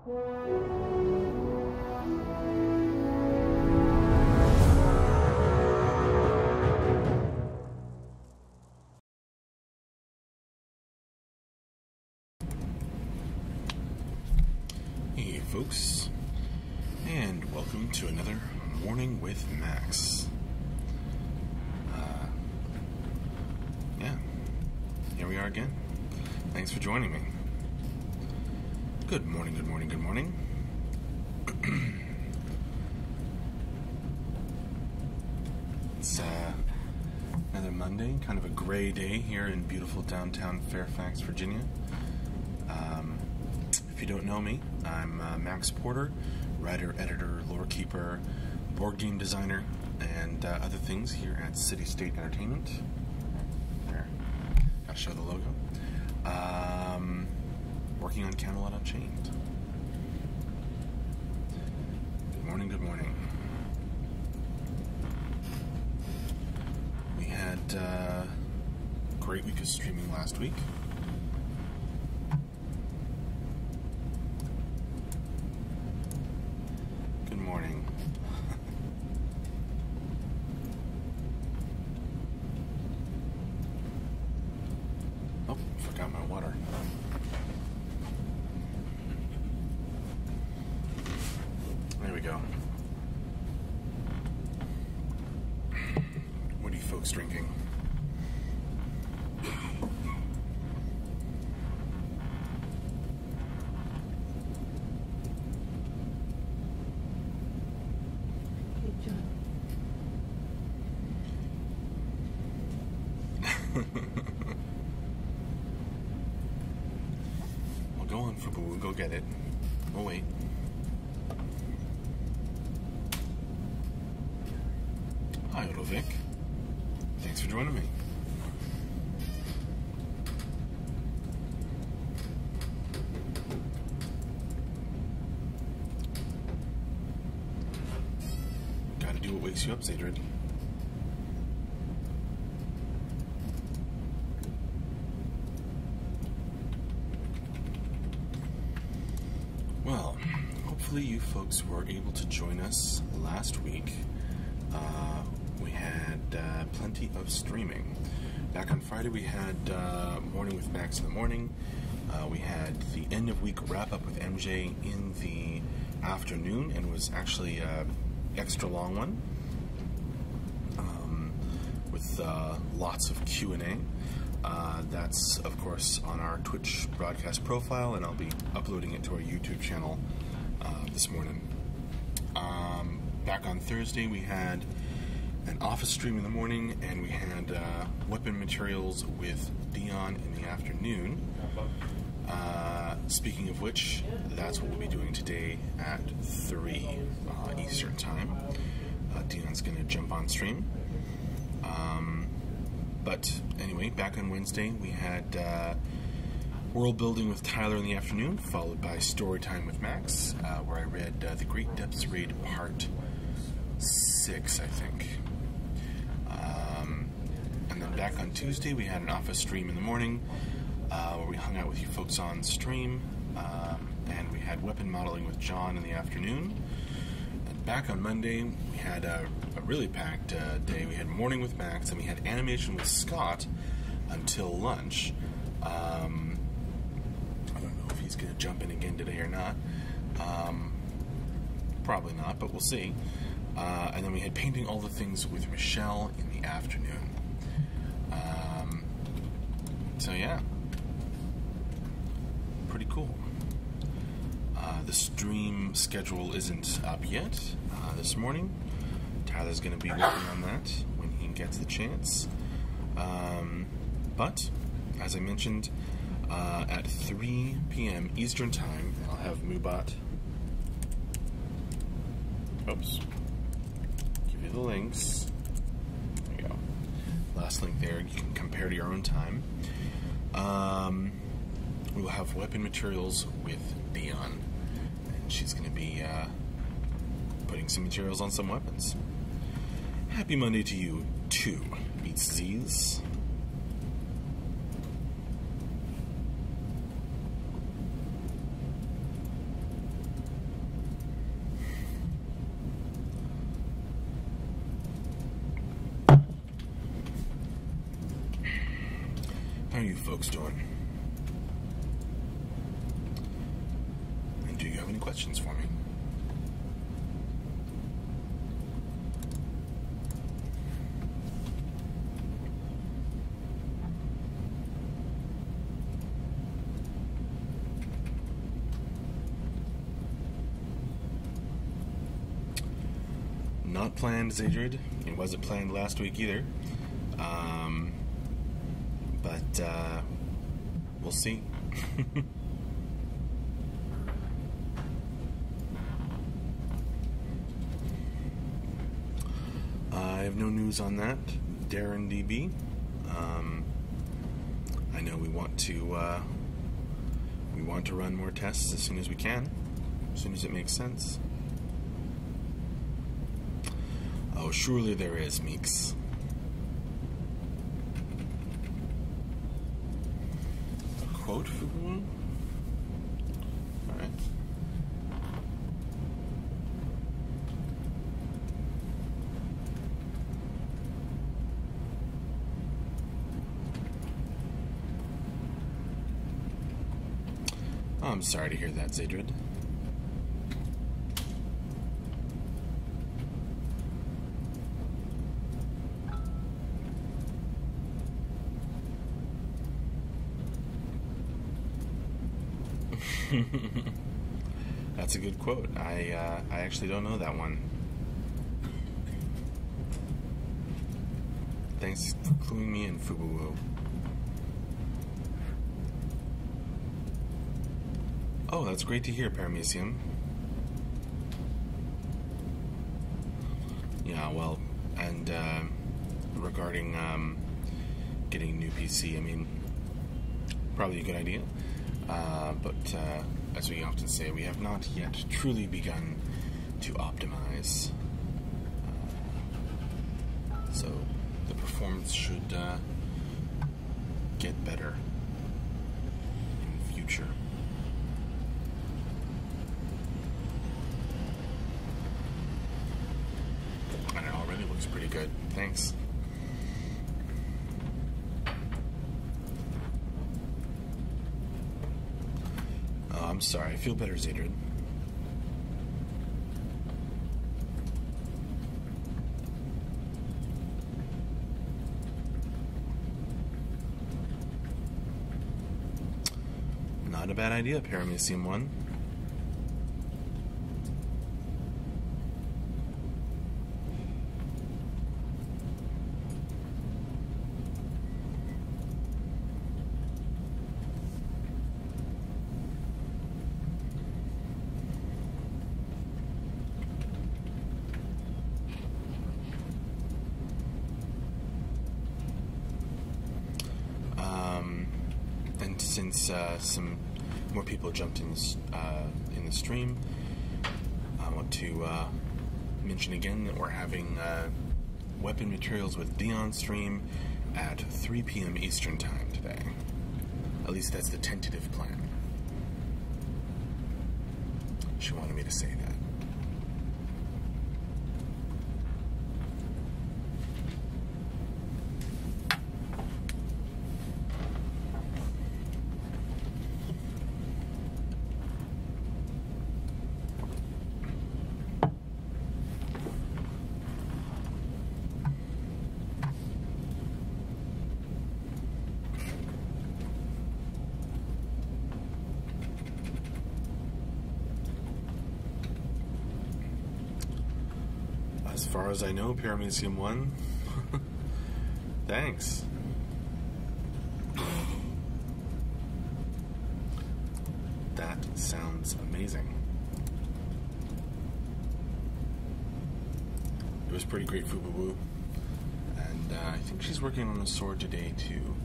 Hey folks, and welcome to another Morning with Max. Yeah, here we are again. Thanks for joining me. Good morning, good morning, good morning. It's another Monday, kind of a gray day here in beautiful downtown Fairfax, Virginia. If you don't know me, I'm Max Porter, writer, editor, lore keeper, board game designer, and other things here at City State Entertainment. There, gotta show the logo. Working on Camelot Unchained. Good morning, good morning. We had a great week of streaming last week. Good morning. Oh, forgot my water. There we go. What are you folks drinking? Well, go on, Fubu. We'll go get it. We'll wait. Hi, Odovic. Thanks for joining me. Gotta do what wakes you up, Zadrid. Well, hopefully you folks were able to join us last week. We had plenty of streaming. Back on Friday we had Morning with Max in the morning. We had the end of week wrap up with MJ in the afternoon, and it was actually an extra long one with lots of Q&A. That's of course on our Twitch broadcast profile, and I'll be uploading it to our YouTube channel this morning. Back on Thursday we had an office stream in the morning, and we had weapon materials with Dion in the afternoon. Speaking of which, that's what we'll be doing today at 3 Eastern Time. Dion's going to jump on stream. But anyway, back on Wednesday we had world building with Tyler in the afternoon, followed by story time with Max, where I read The Great Depths Raid Part 6, I think. And then back on Tuesday we had an office stream in the morning, where we hung out with you folks on stream, and we had weapon modeling with John in the afternoon. And back on Monday we had a really packed day. We had morning with Max, and we had animation with Scott until lunch. I don't know if he's going to jump in again today or not. Probably not, but we'll see. And then we had painting all the things with Michelle in the afternoon. So yeah, pretty cool. The stream schedule isn't up yet this morning. Tyler's going to be working on that when he gets the chance. But, as I mentioned, at 3 p.m. Eastern Time, I'll have Moobot. Oops. Give you the links. There you go. Last link there. You can compare to your own time. We will have weapon materials with Dion, and she's going to be putting some materials on some weapons. Happy Monday to you too, Beats Z's. are you folks doing? And do you have any questions for me? Not planned, Zadrid. It wasn't planned last week either. But we'll see. I have no news on that, Darren DB. I know we want to run more tests as soon as we can, as soon as it makes sense. Oh, surely there is, Meeks. A quote for one? Alright. Oh, I'm sorry to hear that, Zadrid. That's a good quote. I actually don't know that one. Thanks for cluing me in, Fubuwu. Oh, that's great to hear, Paramecium. Yeah, well, and regarding getting a new PC, I mean, probably a good idea. But as we often say, we have not yet truly begun to optimize. So the performance should get better in the future. And it already looks pretty good. Thanks. I'm sorry, I feel better, Zadrid. Not a bad idea, Paramecium 1. Since some more people jumped in the stream, I want to mention again that we're having weapon materials with Dion stream at 3 p.m. Eastern Time today. At least that's the tentative plan. She wanted me to say that. As far as I know, Paramecium 1. Thanks. That sounds amazing. It was pretty great, Fububu. And I think she's working on a sword today, too.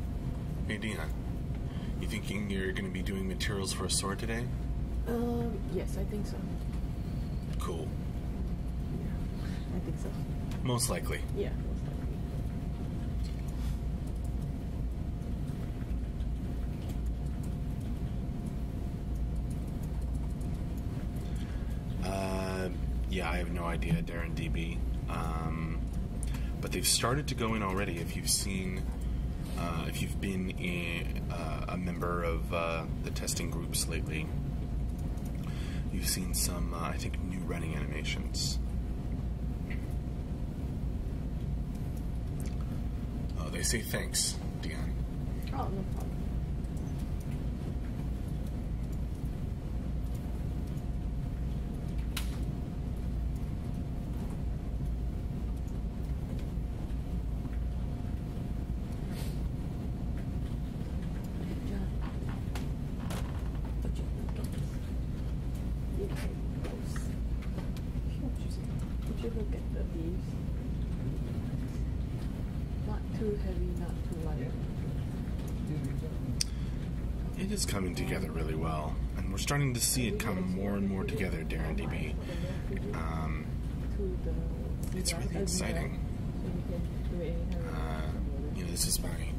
Hey, Dion. You thinking you're going to be doing materials for a sword today? Yes, I think so. Cool. I think so. Most likely. Yeah, most likely. Yeah, I have no idea, Darren DB. But they've started to go in already. If you've seen If you've been a member of the testing groups lately, you've seen some, I think, new running animations. Oh, they say thanks, Dion. Oh, no problem. Would you look at the leaves? Not too heavy, not too light. It is coming together really well, and we're starting to see it come more and more together, Darren DB. It's really exciting. This is my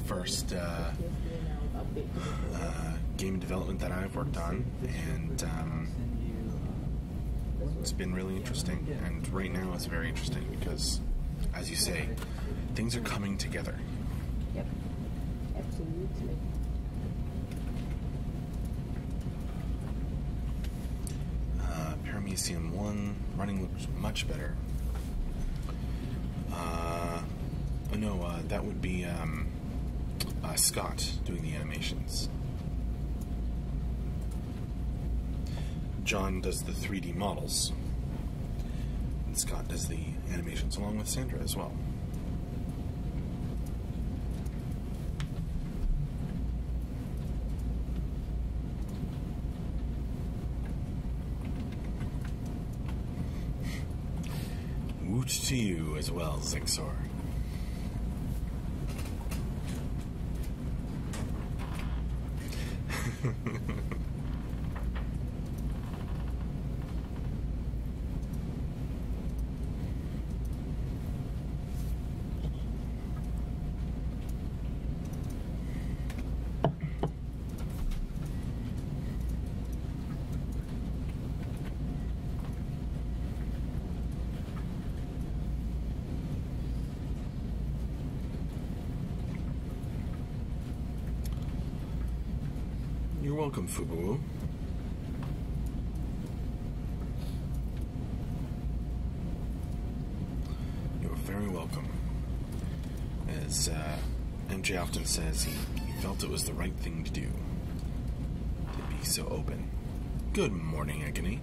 first game development that I've worked on, and it's been really interesting. And right now it's very interesting because, as you say, things are coming together. Yep, absolutely. Paramecium 1 running looks much better. That would be Scott doing the animations. John does the 3D models. And Scott does the animations along with Sandra as well. Woot to you as well, Zixor. You're welcome, Fubu. You're very welcome. As MJ often says, he felt it was the right thing to do. To be so open. Good morning, Agony.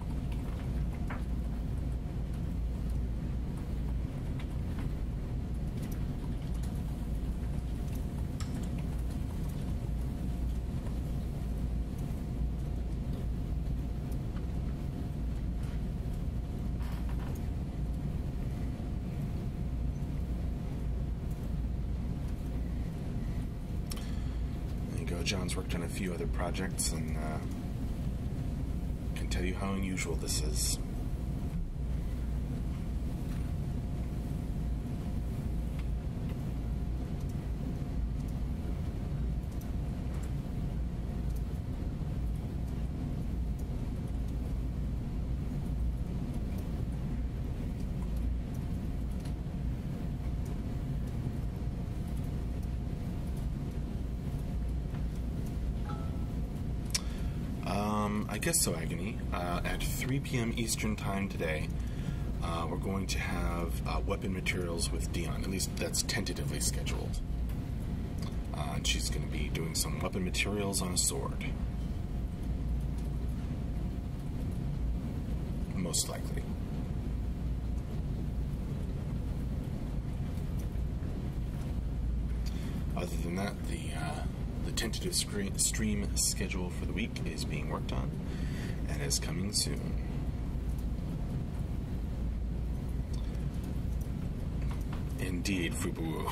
John's worked on a few other projects and can tell you how unusual this is. I guess so, Agony. At 3 p.m. Eastern Time today, we're going to have weapon materials with Dion. At least that's tentatively scheduled. And she's going to be doing some weapon materials on a sword. Most likely. Other than that, the tentative stream schedule for the week is being worked on and is coming soon. Indeed, Fubu.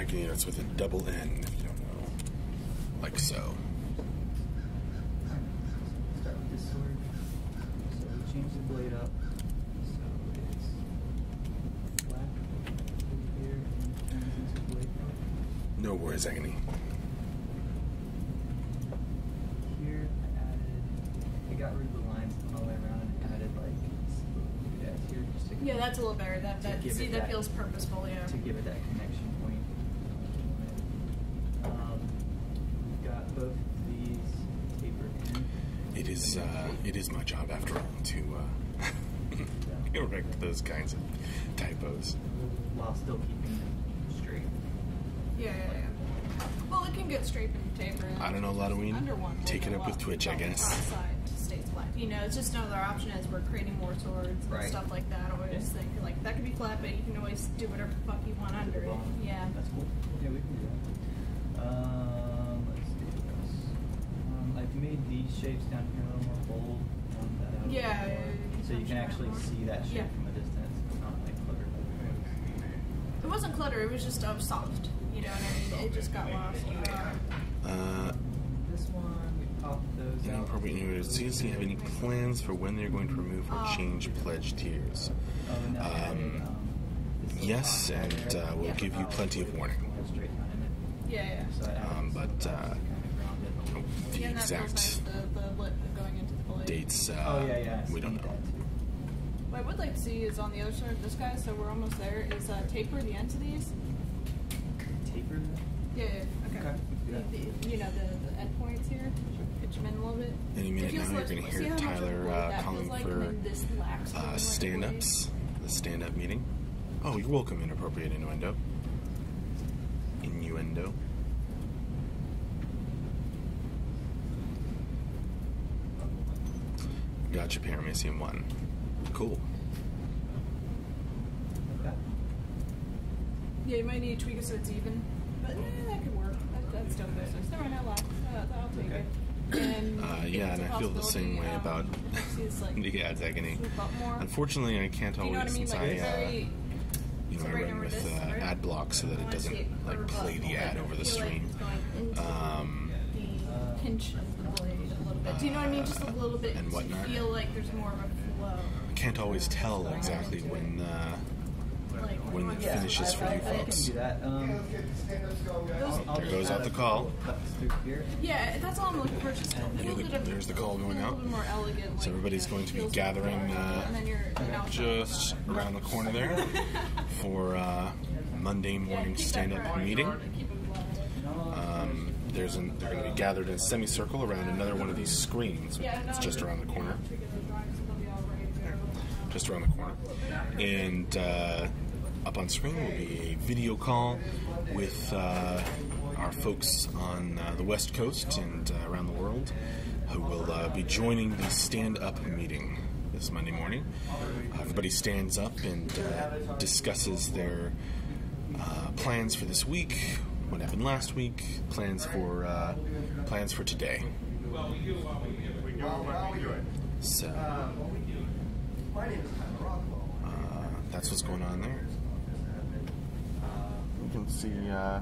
Dragon units with a double N, if you don't know. Like so. Start with this sword. So we change the blade up. So it's black over here and turns into blade point. No worries, Agony. Here I got rid of the lines all the way around and added like doodads here just to Yeah, that's a little better. That give see it that that- feels purposeful. Yeah. to give it that connection point. We've got both these tapered in. It is my job after all to correct those kinds of typos. While still keeping them straight. Yeah. Well, it can get straight and taper. I don't know, Ladoween. Under one. Take it up with Twitch, I guess. Outside stays flat. You know, it's just another option as we're creating more swords and Right. stuff like that. I always Yeah. think like that could be flat, but you can always do whatever the fuck you want under it. Yeah. That's cool. Yeah, we can do that. Let's do this. I've made these shapes down here a little more bold. That out Yeah. so you can actually see that shape Yeah. from a distance. It's not like cluttered. It wasn't clutter. It was just soft. You know what I mean? It just got lost. This one, we popped those out. Inappropriate units. Do you have any plans for when they're going to remove or change pledge tiers? Oh, and then I added, this Yes, little and box right we'll give you plenty of warning. straight down in it. Yeah. So I added But, some boxes to kind of ground it. The Yeah, and that feels exact nice. The lip going into the blade. dates, Oh yeah, I we don't see know. that too. What I would like to see is on the other side of this guy, so we're almost there, is taper the ends of these. Tapered. Yeah, okay. Okay. You know, the end points here. Pitch them in a little bit. Any minute It feels now, you're like- going to see hear how much of a Tyler blade that calling feels like, for and then this lax feeling like a stand-ups, the stand-up meeting. Oh, you're welcome, Inappropriate Innuendo. Innuendo. Gotcha, Paramecium 1. Cool. Okay. Yeah, you might need to tweak it so it's even, but that could work. That's still business. Never know, I'll take Okay. it. And Yeah, and I feel the same way about the ads agony. swoop up more. Unfortunately, I can't Do you know what I always, mean? since Like, it's I very. you know, so I right run over with this, right? ad block so that I it wanna see doesn't like curve play up the a ad little over bit. the I feel like stream. it's going into the pinch of the blade a little bit. Do you know what I mean? Just a little bit. And to whatnot. feel like there's more of a flow. I can't always tell exactly when Like it finishes for you I can folks. do that. I'll There goes out the call. Cuts through here. Yeah, that's all I'm looking for. Just a little bit of. There's the call going a little out. bit more elegant. So everybody's going to be feels gathering and then you're, just around the corner there for Monday morning stand-up meeting. They're going to be gathered in a semicircle around another one of these screens. It's just around the corner. Just around the corner. And up on screen will be a video call with our folks on the West Coast and around the world who will be joining the stand-up meeting this Monday morning. Everybody stands up and discusses their plans for this week, what happened last week, plans for today. So that's what's going on there. You can see, I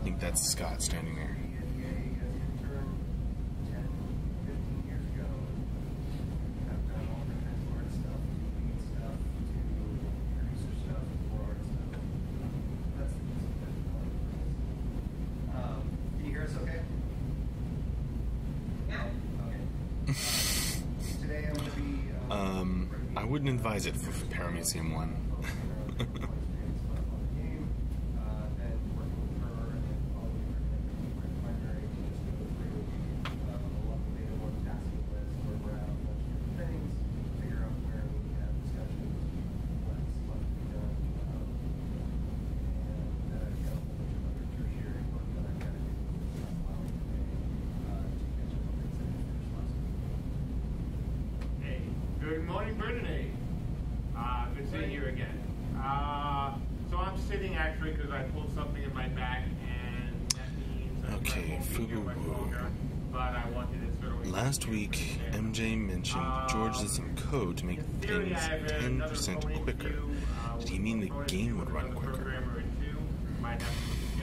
think that's Scott standing there. Can you hear us okay? Yeah. Okay. Today I'm going to be... I wouldn't advise it for Paramecium 1. Hey, good morning, Brittany. Good seeing you again. So I'm sitting actually because I pulled something in my back, and that means I Okay, won't be near my Fubu. phone, but I wanted to sort of. Last week, MJ mentioned George did some code to make In theory, things I have another 10% phone quicker. interview, Did he mean the with game would run another quicker? programmer or two. Might have to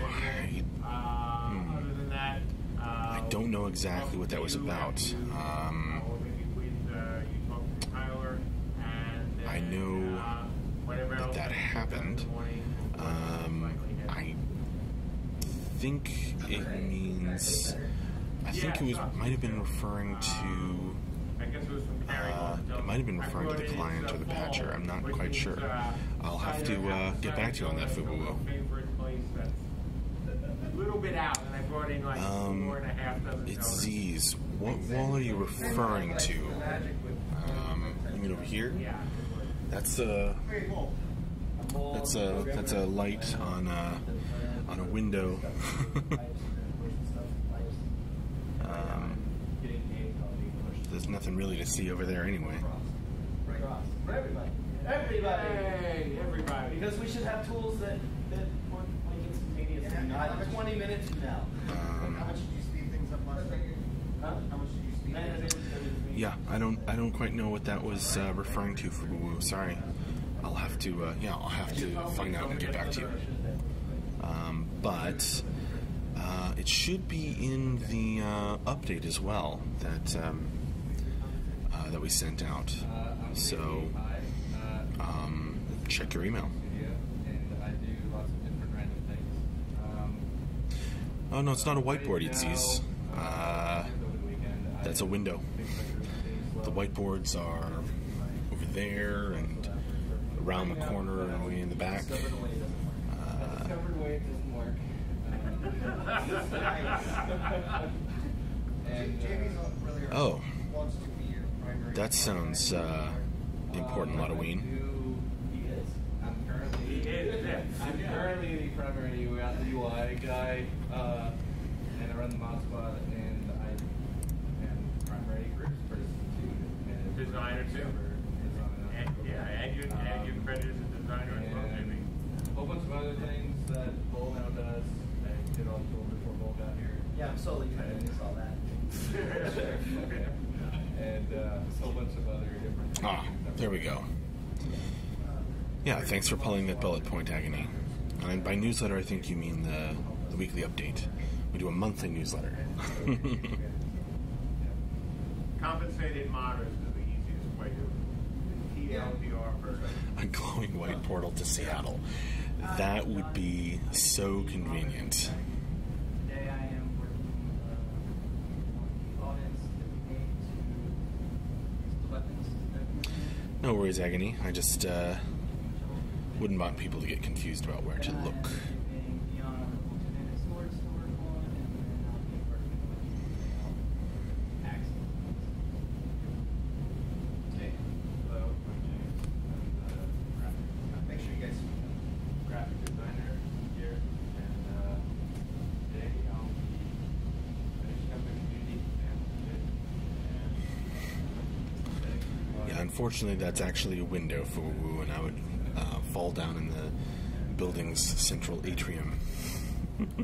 Other than that, I don't know exactly what that was about. Maybe please you talk to Tyler, and then, I know whatever else that happened. in the morning, I think it means. I think it was might have been referring to. I guess it was from Carrie. It might have been referring to the client or the patcher. I'm not quite sure. I'll have to get back to you on that, Fububu. Favorite place that's a little bit out, and I brought in like 4.5 dozen. It's Z's. What wall are you referring to? You mean over here? Yeah. That's a light on a window. There's nothing really to see over there anyway. For everybody. Everybody! Hey, everybody. Because we should have tools that work like instantaneously, not 20 minutes from now. How much did you speed things up last night? Huh? How much did you speed things up? Yeah, I don't quite know what that was referring to, Fububu. Sorry. I'll have to find out and get back to you. But it should be in the update as well that we sent out. So check your email. Oh no, it's not a whiteboard, it sees. That's a window. The whiteboards are over there and around the corner and way in the back. Discovered way it doesn't work. Jamie's really Oh, wants to be your primary. that sounds important, Halloween. He is. I'm currently the primary UI guy, and I run the mod squad, and I am primary groups person too. Designer too. And your credit as a designer as well, maybe. A whole bunch of other things that Bull now does. I did all the tool before Bull got here. Yeah, I'm slowly trying to miss all that. And a whole bunch of other different things. Ah, there we go. Yeah, thanks for pulling that bullet point, Agony. And by newsletter, I think you mean the weekly update. We do a monthly newsletter. Compensated modders is the easiest way to TLDR for A glowing white portal to Seattle. That would be so convenient. Today I am working on the audits that we made to the weapons. No worries, Agony. I just wouldn't want people to get confused about where to look. Make sure you guys. Graphic designer here, and today I'll be finishing up the community and Yeah, unfortunately, that's actually a window for Woo, and I would fall down in the building's central atrium. Did you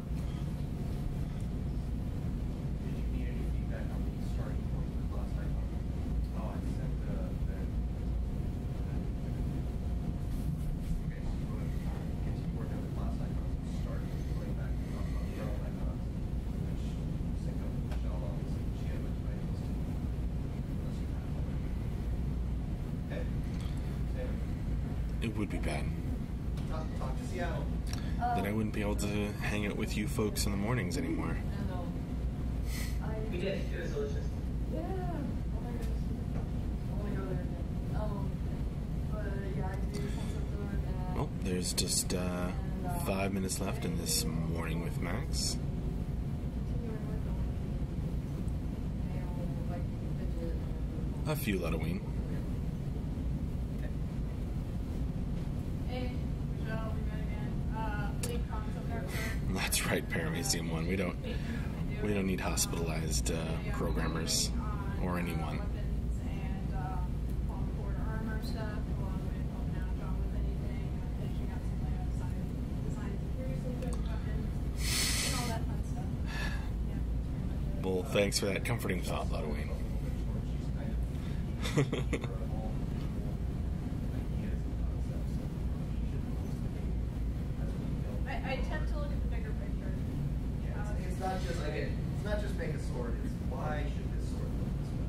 need any feedback on the starting point with last night? Oh, I sent that. Okay, so you want to continue working on the class icons and start going back and talk about the role icons, which sync up with Michelle, obviously. She had a bunch of items to unless you have them. Okay? It would be bad. Talk to Seattle. Then I wouldn't be able to hang out with you folks in the mornings anymore. We did. It was delicious. Yeah. Oh my goodness. I want to go there again. But yeah, I do Sunset Door and. Well, there's just 5 minutes left in this morning with Max. Continuing with them. Nail, like, fidget. A few Halloween. Hey, Michelle, we met again. Leave comments up there. That's right, Paramecium 1. We don't need hospitalized programmers or anyone. Weapons and on-board armor stuff, along with helping out John with anything, finishing out some layout designs of previously good weapons, and all that fun stuff. Yeah, that's pretty much it. Well, thanks for that comforting thought, Halloween. I tend to look at the bigger picture. just again, it's not just make a sword. It's why should this sword look this way?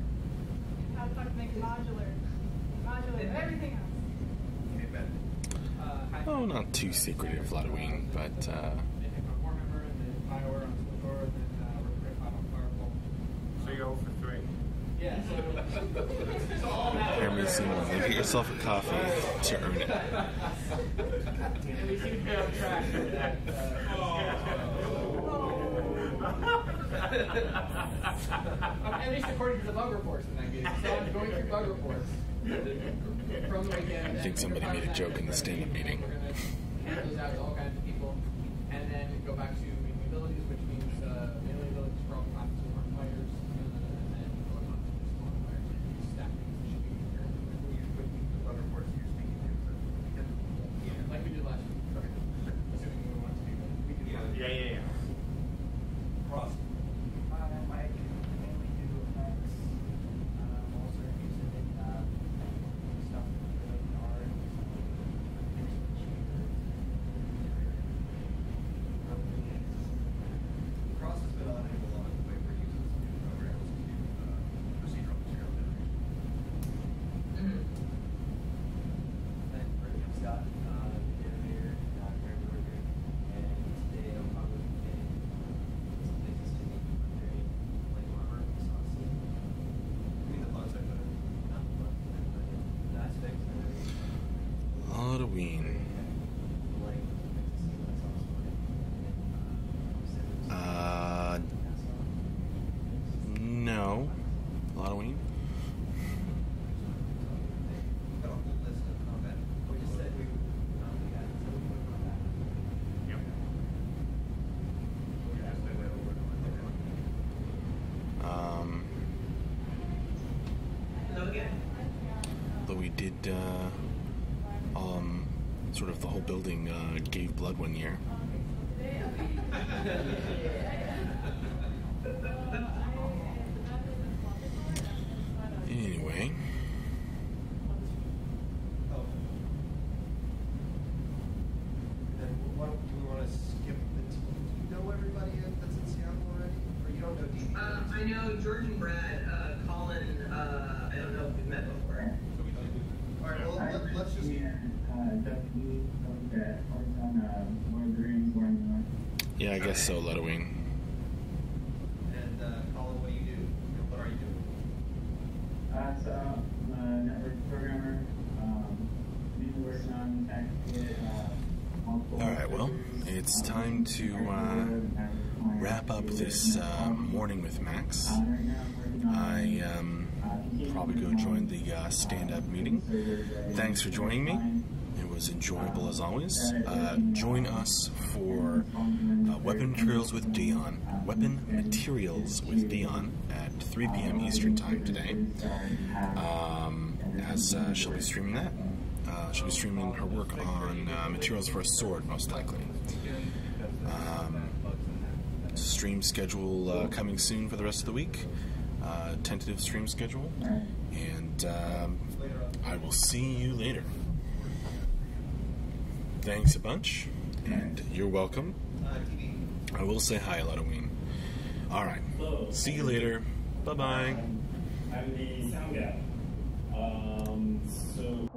How the fuck to make it modular? Modular with everything else. Okay, Ben. Oh, not too secretive, Halloween, but They take my Warhammer and then Bioware on Spore and then Rip on Firewall. So you're 0 for 3. Yeah, so it's all that. Jeremy Simon, get yourself a coffee to earn it. And we seem to be on track with that. At least according to the bug reports in that game. So I'm going through bug reports from the weekend. I think somebody made a joke in the stand-up meeting. We're going to hand those out to all kinds of people, and then go back to making abilities, which means mainly abilities for all classes of our players, and then going on to just more players and stacking should be here. With the bug reports you're speaking to, so we can. Yeah, like we did last week. Okay. Assuming we want to do that. We can Yeah. Cross. I mainly do effects. I'm also interested in stuff related to art. Cross has been on it a lot of the way we're using some new programs to procedural material generation. Scott, the animator, Greg Berger, and today I'm probably getting some places to meet very like armor, saucy, I mean, the fun side of it. not the fun, but the aspects that are Halloween. like to see what's also in No. Halloween? Got a whole list of combat. we just said we would not do that, so we would come back. Yep. We're just like that over and over again. Though we did, sort of the whole building gave blood one year. Anyway, Oh. Then what do we want to skip the team? Do you know everybody that's in Seattle already? Or you don't know DD? I know George and Brad, Colin, I don't know if we've met before. All right, well, let's just. yeah, I guess so, Halloween. And Colin, what do you do? What are you doing? So I'm a network programmer, mainly working on actually multiple. Alright, well, it's time to wrap up this morning with Max. I probably go join the stand-up meeting. Thanks for joining me. It was enjoyable as always. Join us for Weapon Materials with Dion. Weapon Materials with Dion at 3 p.m. Eastern Time today. As she'll be streaming that. She'll be streaming her work on materials for a sword, most likely. Stream schedule coming soon for the rest of the week. Tentative stream schedule. And I will see you later. Thanks a bunch, and you're welcome. TV. I will say hi, Halloween. Alright, see you later. Bye-bye. I'm the sound guy. So